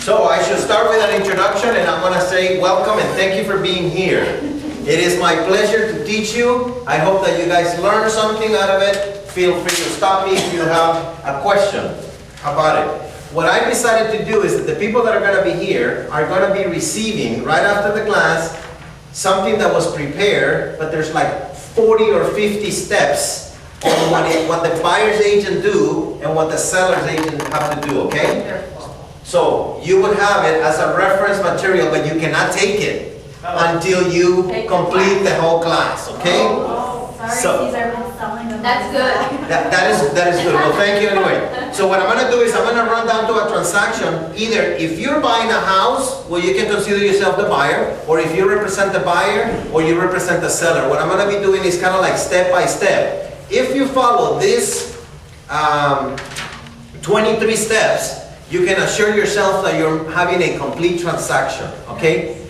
So I should start with an introduction, and I'm going to say welcome and thank you for being here. It is my pleasure to teach you. I hope that you guys learn something out of it. Feel free to stop me if you have a question about it. What I decided to do is that the people that are going to be here are going to be receiving, right after the class, something that was prepared, but there's like 40 or 50 steps on what the buyer's agent do and what the seller's agent have to do, okay? So you would have it as a reference material, but you cannot take it until you complete the whole class, okay? Sorry, Cesar, been selling them. That's good. That is good. Well, thank you anyway. So what I'm going to do is I'm going to run down to a transaction. Either if you're buying a house, well, you can consider yourself the buyer, or if you represent the buyer, or you represent the seller. What I'm going to be doing is kind of like step by step. If you follow this 23 steps, you can assure yourself that you're having a complete transaction, okay?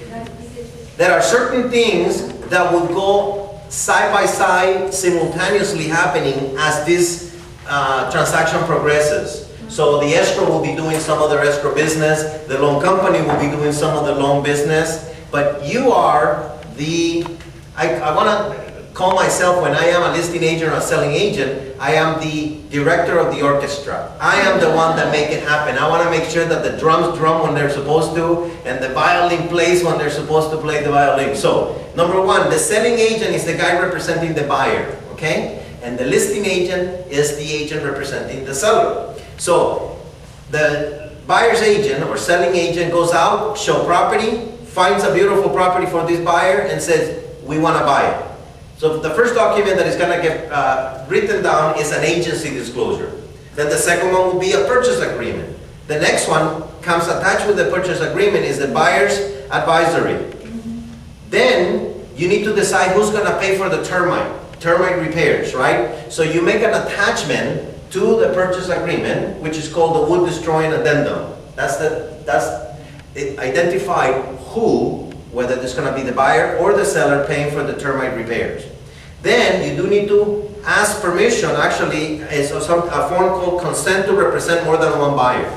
There are certain things that will go side by side, simultaneously happening as this transaction progresses. So the escrow will be doing some of their escrow business, the loan company will be doing some of the loan business, but you are the, I want to call myself, when I am a listing agent or a selling agent, I am the director of the orchestra. I am the one that make it happen. I want to make sure that the drums drum when they're supposed to, and the violin plays when they're supposed to play the violin. So, number one, the selling agent is the guy representing the buyer, okay? And the listing agent is the agent representing the seller. So, the buyer's agent or selling agent goes out, show property, finds a beautiful property for this buyer, and says, we want to buy it. So the first document that is going to get written down is an agency disclosure. Then the second one will be a purchase agreement. The next one comes attached with the purchase agreement is the buyer's advisory. Then you need to decide who's going to pay for the termite repairs, right? So you make an attachment to the purchase agreement, which is called the wood destroying addendum. It identified who, whether it's going to be the buyer or the seller paying for the termite repairs. Then you do need to ask permission. Actually, it's a form called consent to represent more than one buyer.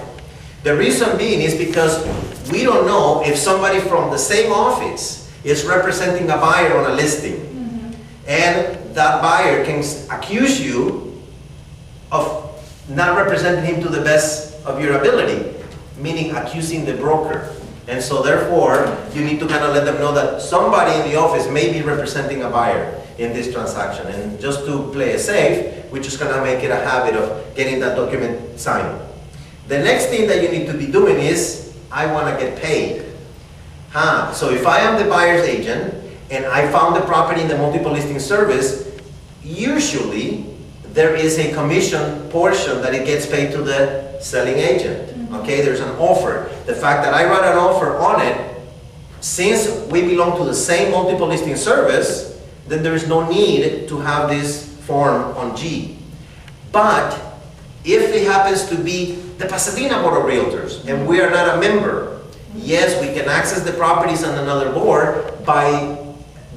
The reason being is because we don't know if somebody from the same office is representing a buyer on a listing. And that buyer can accuse you of not representing him to the best of your ability, meaning accusing the broker. And so therefore, you need to kind of let them know that somebody in the office may be representing a buyer in this transaction. And just to play it safe, we're just going to make it a habit of getting that document signed. The next thing that you need to be doing is, I want to get paid. So if I am the buyer's agent and I found the property in the multiple listing service, usually there is a commission portion that it gets paid to the selling agent. Okay, there's an offer. The fact that I write an offer on it, since we belong to the same multiple listing service, then there is no need to have this form on G. But if it happens to be the Pasadena Board of Realtors and we are not a member, yes, we can access the properties on another board by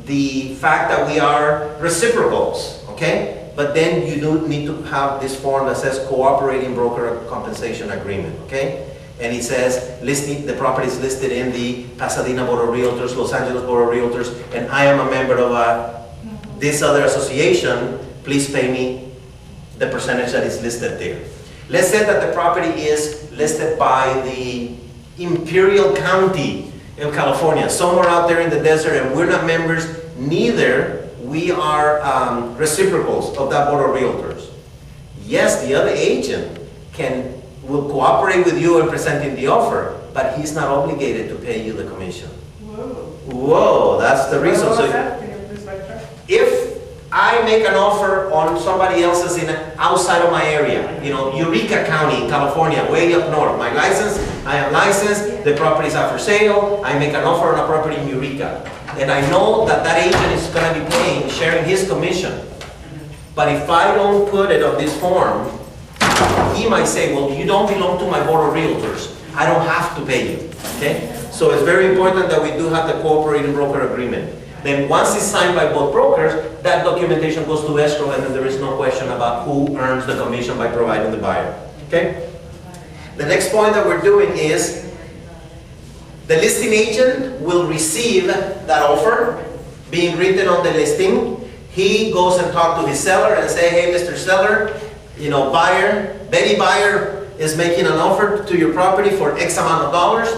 the fact that we are reciprocals, okay? But then you do need to have this form that says cooperating broker compensation agreement, okay? And it says the property is listed in the Pasadena Board of Realtors, Los Angeles Board of Realtors, and I am a member of this other association. Please pay me the percentage that is listed there. Let's say that the property is listed by the Imperial County in California, somewhere out there in the desert, and we're not members, neither we are reciprocals of that Board of Realtors. Yes, the other agent will cooperate with you in presenting the offer, but he's not obligated to pay you the commission. Whoa, that's the reason. So if I make an offer on somebody else's outside of my area, you know, Eureka County in California, way up north, I am licensed, the properties are for sale, I make an offer on a property in Eureka. And I know that that agent is going to be sharing his commission. But if I don't put it on this form, he might say, well, you don't belong to my Board of Realtors. I don't have to pay you, okay? So it's very important that we do have the cooperating broker agreement. Then once it's signed by both brokers, that documentation goes to escrow, and then there is no question about who earns the commission by providing the buyer, okay? The next point that we're doing is The listing agent will receive that offer being written on the listing. He goes and talks to his seller and say, hey, Mr. Seller, Betty buyer is making an offer to your property for X amount of dollars.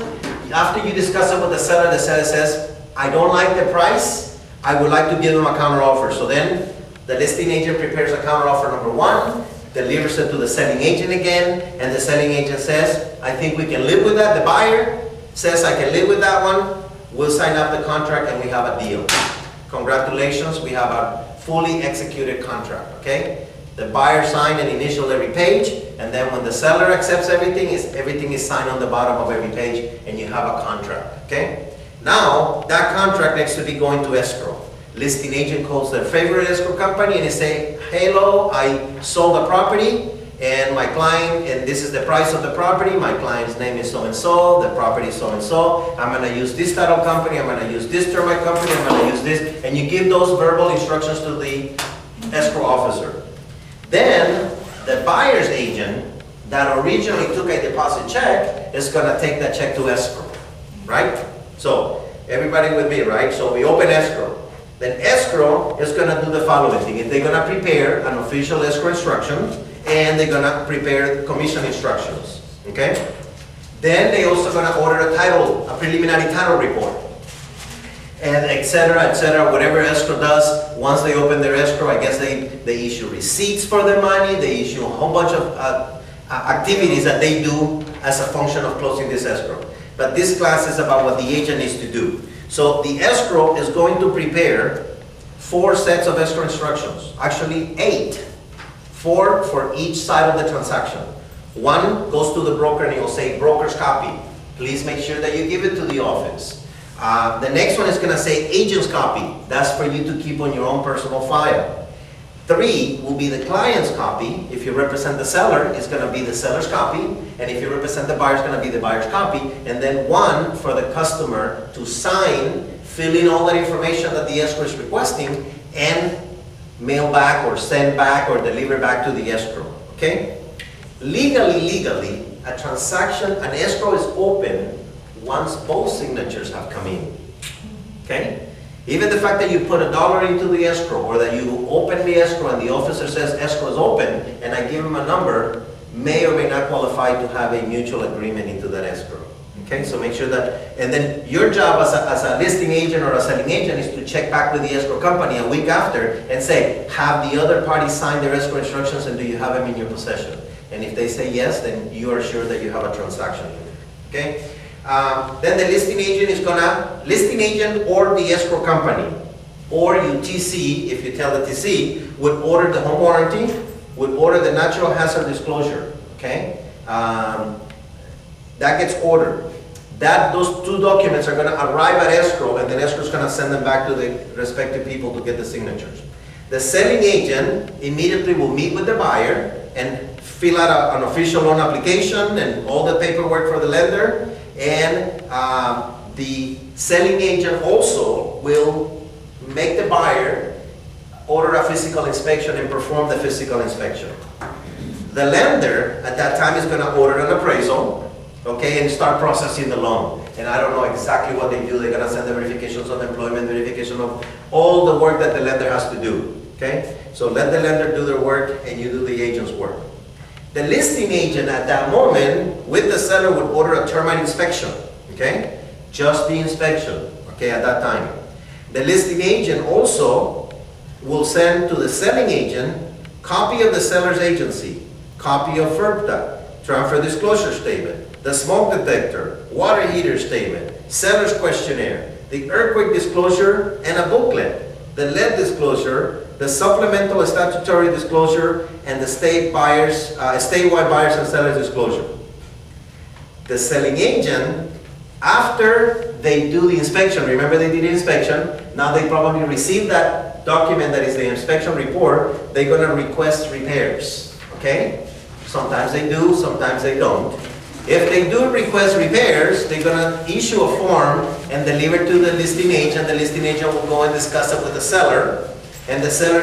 After you discuss it with the seller says, I don't like the price, I would like to give them a counter offer. So then the listing agent prepares a counter offer number 1, delivers it to the selling agent again, and the selling agent says, I think we can live with that. The buyer says, I can live with that one. We'll sign up the contract and we have a deal. Congratulations, we have a fully executed contract, okay? The buyer signed and initialed every page, and then when the seller accepts everything is signed on the bottom of every page, and you have a contract, okay? Now, that contract needs to be going to escrow. Listing agent calls their favorite escrow company and they say, hello, I sold a property, and my client, and this is the price of the property, my client's name is so-and-so, the property is so-and-so, I'm going to use this title company, I'm going to use this termite company, I'm going to use this, and you give those verbal instructions to the escrow officer. Then, the buyer's agent that originally took a deposit check is going to take that check to escrow, right? So, everybody with me, right? So, we open escrow. Then escrow is going to do the following thing. They're going to prepare an official escrow instruction, and they're going to prepare commission instructions, okay? Then they're also going to order a preliminary title report, and et cetera, whatever escrow does. Once they open their escrow, I guess they issue receipts for their money, they issue a whole bunch of activities that they do as a function of closing this escrow. But this class is about what the agent needs to do. So the escrow is going to prepare 4 sets of escrow instructions, actually 8, 4 for each side of the transaction. 1 goes to the broker and he will say, broker's copy. Please make sure that you give it to the office. The next one is going to say agent's copy. That's for you to keep on your own personal file. 3 will be the client's copy. If you represent the seller, it's going to be the seller's copy. And if you represent the buyer, it's going to be the buyer's copy. And then 1 for the customer to sign, fill in all that information that the escrow is requesting, and mail back or send back or deliver back to the escrow. Okay? Legally, a transaction, an escrow is open once both signatures have come in. Okay? Even the fact that you put $1 into the escrow, or that you open the escrow and the officer says escrow is open, and I give him a number, may or may not qualify to have a mutual agreement into that escrow. Okay, so make sure that, and then your job as a listing agent or a selling agent is to check back with the escrow company a week after and say, have the other party signed their escrow instructions and do you have them in your possession? And if they say yes, then you are sure that you have a transaction. Okay? Then the listing agent is gonna, listing agent or the escrow company, or you TC, if you tell the TC, would order the home warranty, would order the natural hazard disclosure, okay? That gets ordered. Those 2 documents are gonna arrive at escrow, and then escrow is gonna send them back to the respective people to get the signatures. The selling agent immediately will meet with the buyer and fill out an official loan application and all the paperwork for the lender. And the selling agent also will make the buyer order a physical inspection and perform the physical inspection. The lender at that time is going to order an appraisal, okay, and start processing the loan. And I don't know exactly what they do. They're going to send the verifications of employment, verification of all the work that the lender has to do, okay? So let the lender do their work and you do the agent's work. The listing agent at that moment, with the seller, would order a termite inspection, okay? Just the inspection, okay, at that time. The listing agent also will send to the selling agent copy of the seller's agency, copy of FERPTA, transfer disclosure statement, the smoke detector, water heater statement, seller's questionnaire, the earthquake disclosure, and a booklet, the lead disclosure, the supplemental statutory disclosure, and the statewide buyers and sellers disclosure. The selling agent, after they do the inspection, remember they did the inspection, now they probably receive that document that is the inspection report, they're going to request repairs, okay? Sometimes they do, sometimes they don't. If they do request repairs, they're going to issue a form and deliver it to the listing agent. The listing agent will go and discuss it with the seller, and the seller